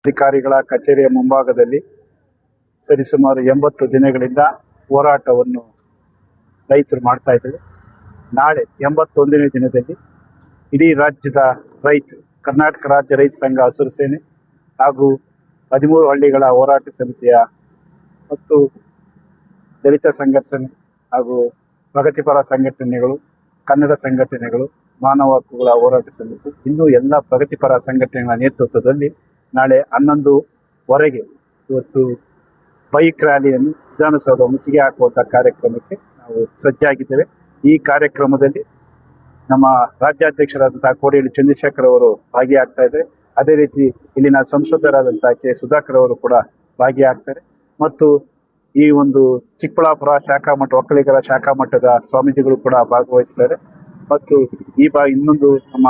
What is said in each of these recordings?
ಅಧಿಕಾರಿಗಳ ಕಚೇರಿಯ ಮುಂಭಾಗದಲ್ಲಿ ಸರಿಸುಮಾರು 80 ದಿನಗಳಿಂದ ಹೋರಾಟವನ್ನು ರೈತರು ಮಾಡ್ತಾ ಇದ್ದಾರೆ. ನಾಳೆ 81ನೇ ದಿನದಲ್ಲಿ ಇಡೀ ರಾಜ್ಯದ ರೈತರು, ಕರ್ನಾಟಕ ರಾಜ್ಯ ರೈತ ಸಂಘ ಹಸಿರು ಸೇನೆ ಹಾಗೂ 13 ಹಳ್ಳಿಗಳ ಹೋರಾಟ ಸಮಿತಿಯ ಮತ್ತು ದಲಿತ ಸಂಘಟನೆ ಹಾಗೂ ಪ್ರಗತಿಪರ ಸಂಘಟನೆಗಳು, ಕನ್ನಡ ಸಂಘಟನೆಗಳು, ಮಾನವ ಹಕ್ಕುಗಳ ಹೋರಾಟ ಸಮಿತಿ, ಇನ್ನೂ ಎಲ್ಲ ಪ್ರಗತಿಪರ ಸಂಘಟನೆಗಳ ನೇತೃತ್ವದಲ್ಲಿ ನಾಳೆ 11ವರೆಗೆ ಇವತ್ತು ಬೈಕ್ ರ್ಯಾಲಿಯನ್ನು ವಿಧಾನಸೌಧ ಮುತ್ತಿಗೆ ಹಾಕುವಂಥ ಕಾರ್ಯಕ್ರಮಕ್ಕೆ ನಾವು ಸಜ್ಜಾಗಿದ್ದೇವೆ. ಈ ಕಾರ್ಯಕ್ರಮದಲ್ಲಿ ನಮ್ಮ ರಾಜ್ಯಾಧ್ಯಕ್ಷರಾದಂತಹ ಕೋಡಿಹಳ್ಳಿ ಚಂದ್ರಶೇಖರ್ ಅವರು ಭಾಗಿಯಾಗ್ತಾ ಇದ್ದಾರೆ. ಅದೇ ರೀತಿ ಇಲ್ಲಿನ ಸಂಸದರಾದಂತಹ ಕೆ ಸುಧಾಕರ್ ಅವರು ಕೂಡ ಭಾಗಿಯಾಗ್ತಾರೆ. ಮತ್ತು ಈ ಒಂದು ಚಿಕ್ಕಬಳ್ಳಾಪುರ ಶಾಖಾ ಮಠ, ಒಕ್ಕಲಿಗರ ಶಾಖಾ ಮಠದ ಸ್ವಾಮೀಜಿಗಳು ಕೂಡ ಭಾಗವಹಿಸ್ತಾರೆ. ಮತ್ತು ಇನ್ನೊಂದು ನಮ್ಮ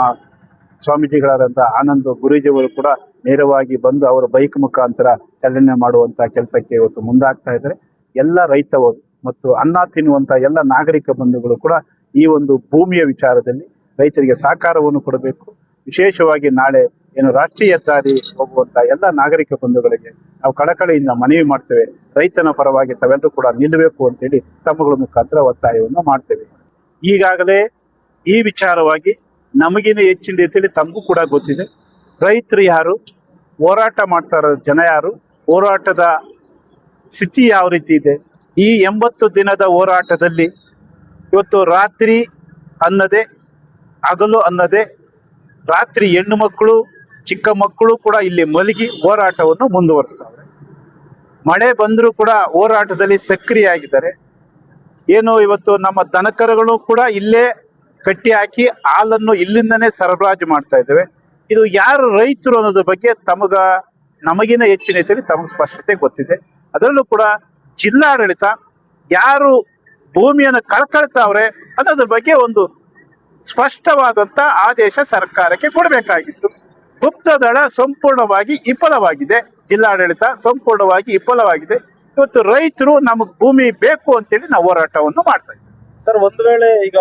ಸ್ವಾಮೀಜಿಗಳಾದಂತಹ ಆನಂದ್ ಗುರೂಜಿಯವರು ಕೂಡ ನೇರವಾಗಿ ಬಂದು ಅವರ ಬೈಕ್ ಮುಖಾಂತರ ಚಾಲನೆ ಮಾಡುವಂತ ಕೆಲಸಕ್ಕೆ ಇವತ್ತು ಮುಂದಾಗ್ತಾ ಇದ್ದಾರೆ. ಎಲ್ಲ ರೈತವರು ಮತ್ತು ಅನ್ನ ತಿನ್ನುವಂತ ಎಲ್ಲ ನಾಗರಿಕ ಬಂಧುಗಳು ಕೂಡ ಈ ಒಂದು ಭೂಮಿಯ ವಿಚಾರದಲ್ಲಿ ರೈತರಿಗೆ ಸಹಕಾರವನ್ನು ಕೊಡಬೇಕು. ವಿಶೇಷವಾಗಿ ನಾಳೆ ಏನು ರಾಷ್ಟ್ರೀಯ ಹೆದ್ದಾರಿ ಹೋಗುವಂತ ಎಲ್ಲ ನಾಗರಿಕ ಬಂಧುಗಳಿಗೆ ನಾವು ಕಳಕಳಿಯಿಂದ ಮನವಿ ಮಾಡ್ತೇವೆ. ರೈತನ ಪರವಾಗಿ ತಾವೆಲ್ಲರೂ ಕೂಡ ನಿಲ್ಲಬೇಕು ಅಂತೇಳಿ ತಮ್ಮಗಳ ಮುಖಾಂತರ ಒತ್ತಾಯವನ್ನು ಮಾಡ್ತೇವೆ. ಈಗಾಗಲೇ ಈ ವಿಚಾರವಾಗಿ ನಮಗಿನ ಹೆಚ್ಚಿನ ರೀತಿಯಲ್ಲಿ ತಮಗೂ ಕೂಡ ಗೊತ್ತಿದೆ. ರೈತರು ಯಾರು, ಹೋರಾಟ ಮಾಡ್ತಾ ಇರೋ ಜನ ಯಾರು, ಹೋರಾಟದ ಸ್ಥಿತಿ ಯಾವ ರೀತಿ ಇದೆ. ಈ 80 ದಿನದ ಹೋರಾಟದಲ್ಲಿ ಇವತ್ತು ರಾತ್ರಿ ಅನ್ನದೇ, ಹಗಲು ಅನ್ನದೇ, ರಾತ್ರಿ ಹೆಣ್ಣು ಮಕ್ಕಳು, ಚಿಕ್ಕ ಮಕ್ಕಳು ಕೂಡ ಇಲ್ಲಿ ಮಲಗಿ ಹೋರಾಟವನ್ನು ಮುಂದುವರಿಸ್ತಾರೆ. ಮಳೆ ಬಂದರೂ ಕೂಡ ಹೋರಾಟದಲ್ಲಿ ಸಕ್ರಿಯಾಗಿದ್ದಾರೆ. ಏನು ಇವತ್ತು ನಮ್ಮ ದನಕರುಗಳು ಕೂಡ ಇಲ್ಲೇ ಕಟ್ಟಿ ಹಾಕಿ ಹಾಲನ್ನು ಇಲ್ಲಿಂದನೇ ಸರಬರಾಜು ಮಾಡ್ತಾ ಇದ್ದೇವೆ. ಇದು ಯಾರು ರೈತರು ಅನ್ನೋದ್ರ ಬಗ್ಗೆ ನಮಗಿನ ಹೆಚ್ಚಿನ ರೀತಿಯಲ್ಲಿ ತಮಗೆ ಸ್ಪಷ್ಟತೆ ಗೊತ್ತಿದೆ. ಅದರಲ್ಲೂ ಕೂಡ ಜಿಲ್ಲಾಡಳಿತ ಯಾರು ಭೂಮಿಯನ್ನು ಕಳ್ಕೊಳ್ತಾವ್ರೆ ಅನ್ನೋದ್ರ ಬಗ್ಗೆ ಒಂದು ಸ್ಪಷ್ಟವಾದಂತ ಆದೇಶ ಸರ್ಕಾರಕ್ಕೆ ಕೊಡಬೇಕಾಗಿತ್ತು. ಗುಪ್ತದಳ ಸಂಪೂರ್ಣವಾಗಿ ವಿಫಲವಾಗಿದೆ. ಜಿಲ್ಲಾಡಳಿತ ಸಂಪೂರ್ಣವಾಗಿ ವಿಫಲವಾಗಿದೆ. ಇವತ್ತು ರೈತರು ನಮಗ್ ಭೂಮಿ ಬೇಕು ಅಂತೇಳಿ ನಾವು ಹೋರಾಟವನ್ನು ಮಾಡ್ತಾ ಇದ್ದೀವಿ. ಸರ್, ಒಂದು ವೇಳೆ ಈಗ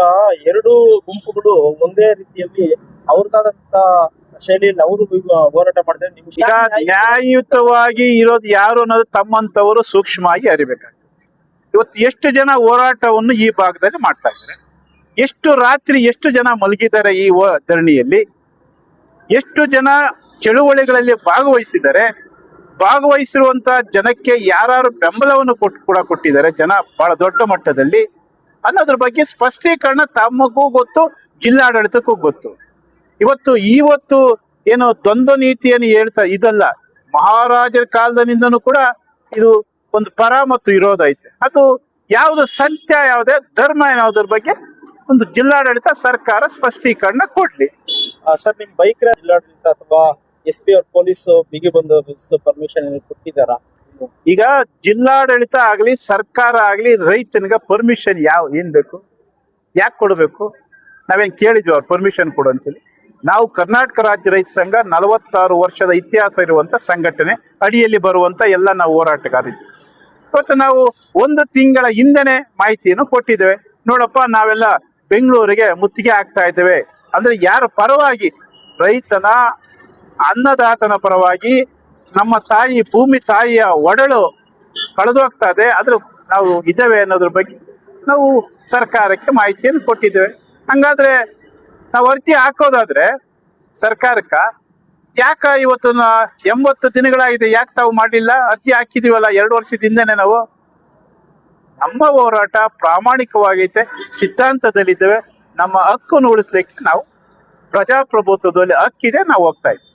ಎರಡು ಗುಂಪುಗಳು ಒಂದೇ ರೀತಿಯಲ್ಲಿ ಅವ್ರದಾದಂತ ಶೈಲಿಯಲ್ಲಿ ಅವರು ಹೋರಾಟ ಮಾಡಿದ್ರೆ ಈಗ ನ್ಯಾಯಯುತವಾಗಿ ಇರೋದು ಯಾರು ಅನ್ನೋದು ತಮ್ಮಂತವರು ಸೂಕ್ಷ್ಮವಾಗಿ ಅರಿಬೇಕಾಗ್ತದೆ. ಇವತ್ತು ಎಷ್ಟು ಜನ ಹೋರಾಟವನ್ನು ಈ ಭಾಗದಲ್ಲಿ ಮಾಡ್ತಾ ಇದ್ದಾರೆ, ಎಷ್ಟು ರಾತ್ರಿ ಎಷ್ಟು ಜನ ಮಲಗಿದ್ದಾರೆ ಈ ಧರಣಿಯಲ್ಲಿ, ಎಷ್ಟು ಜನ ಚಳುವಳಿಗಳಲ್ಲಿ ಭಾಗವಹಿಸಿದ್ದಾರೆ, ಭಾಗವಹಿಸಿರುವಂತ ಜನಕ್ಕೆ ಯಾರು ಬೆಂಬಲವನ್ನು ಕೊಟ್ಟಿದ್ದಾರೆ ಜನ ಬಹಳ ದೊಡ್ಡ ಮಟ್ಟದಲ್ಲಿ ಅನ್ನೋದ್ರ ಬಗ್ಗೆ ಸ್ಪಷ್ಟೀಕರಣ ತಮಗೂ ಗೊತ್ತು, ಜಿಲ್ಲಾಡಳಿತಕ್ಕೂ ಗೊತ್ತು. ಇವತ್ತು ಏನು ದ್ವಂದ್ವ ನೀತಿಯನ್ನು ಹೇಳ್ತಾ ಇದಲ್ಲ, ಮಹಾರಾಜರ ಕಾಲದಿಂದನೂ ಕೂಡ ಇದು ಒಂದು ಪರ ಮತ್ತು ವಿರೋಧ ಐತೆ. ಅದು ಯಾವುದು ಸತ್ಯ, ಯಾವುದೇ ಧರ್ಮ ಯಾವುದ್ರ ಬಗ್ಗೆ ಒಂದು ಜಿಲ್ಲಾಡಳಿತ ಸರ್ಕಾರ ಸ್ಪಷ್ಟೀಕರಣ ಕೊಡ್ಲಿ. ಸರ್, ನಿಮ್ ಬೈಕ್ ಜಿಲ್ಲಾಡಳಿತ ಅಥವಾ SP ಅವ್ರ ಪೊಲೀಸ್ ಬಿಗಿ ಬಂದು ಪರ್ಮಿಷನ್ ಕೊಟ್ಟಿದ್ದಾರಾ? ಈಗ ಜಿಲ್ಲಾಡಳಿತ ಆಗ್ಲಿ ಸರ್ಕಾರ ಆಗ್ಲಿ ರೈತನಿಗೆ ಪರ್ಮಿಷನ್ ಏನ್ ಬೇಕು, ಯಾಕೆ ಕೊಡಬೇಕು? ನಾವೇನ್ ಕೇಳಿದ್ವಿ ಅವ್ರು ಪರ್ಮಿಷನ್ ಕೊಡು ಅಂತೇಳಿ? ನಾವು ಕರ್ನಾಟಕ ರಾಜ್ಯ ರೈತ ಸಂಘ 46 ವರ್ಷದ ಇತಿಹಾಸ ಇರುವಂತ ಸಂಘಟನೆ, ಅಡಿಯಲ್ಲಿ ಬರುವಂತ ಎಲ್ಲ ನಾವು ಹೋರಾಟಗಾರಿದ್ವಿ. ಇವತ್ತು ನಾವು 1 ತಿಂಗಳ ಹಿಂದೆನೆ ಮಾಹಿತಿಯನ್ನು ಕೊಟ್ಟಿದ್ದೇವೆ. ನೋಡಪ್ಪ, ನಾವೆಲ್ಲ ಬೆಂಗಳೂರಿಗೆ ಮುತ್ತಿಗೆ ಆಗ್ತಾ ಇದ್ದೇವೆ ಅಂದ್ರೆ ಯಾರ ಪರವಾಗಿ? ರೈತನ, ಅನ್ನದಾತನ ಪರವಾಗಿ. ನಮ್ಮ ತಾಯಿ, ಭೂಮಿ ತಾಯಿಯ ಒಡಲು ಕಳೆದೋಗ್ತಾ ಇದೆ, ಆದ್ರೂ ನಾವು ಇದ್ದೇವೆ ಅನ್ನೋದ್ರ ಬಗ್ಗೆ ನಾವು ಸರ್ಕಾರಕ್ಕೆ ಮಾಹಿತಿಯನ್ನು ಕೊಟ್ಟಿದ್ದೇವೆ. ಹಂಗಾದ್ರೆ ನಾವು ಅರ್ಜಿ ಹಾಕೋದಾದ್ರೆ ಸರ್ಕಾರಕ್ಕ ಯಾಕ ಇವತ್ತು 80 ದಿನಗಳಾಗಿದೆ, ಯಾಕೆ ತಾವು ಮಾಡಲಿಲ್ಲ? ಅರ್ಜಿ ಹಾಕಿದೀವಲ್ಲ 2 ವರ್ಷದಿಂದನೇ ನಾವು. ನಮ್ಮ ಹೋರಾಟ ಪ್ರಾಮಾಣಿಕವಾಗೈತೆ, ಸಿದ್ಧಾಂತದಲ್ಲಿದ್ದೇವೆ. ನಮ್ಮ ಹಕ್ಕನ್ನು ಉಳಿಸ್ಲಿಕ್ಕೆ ನಾವು ಪ್ರಜಾಪ್ರಭುತ್ವದಲ್ಲಿ ಹಕ್ಕಿದೆ, ನಾವು ಹೋಗ್ತಾ ಇದ್ದೀವಿ.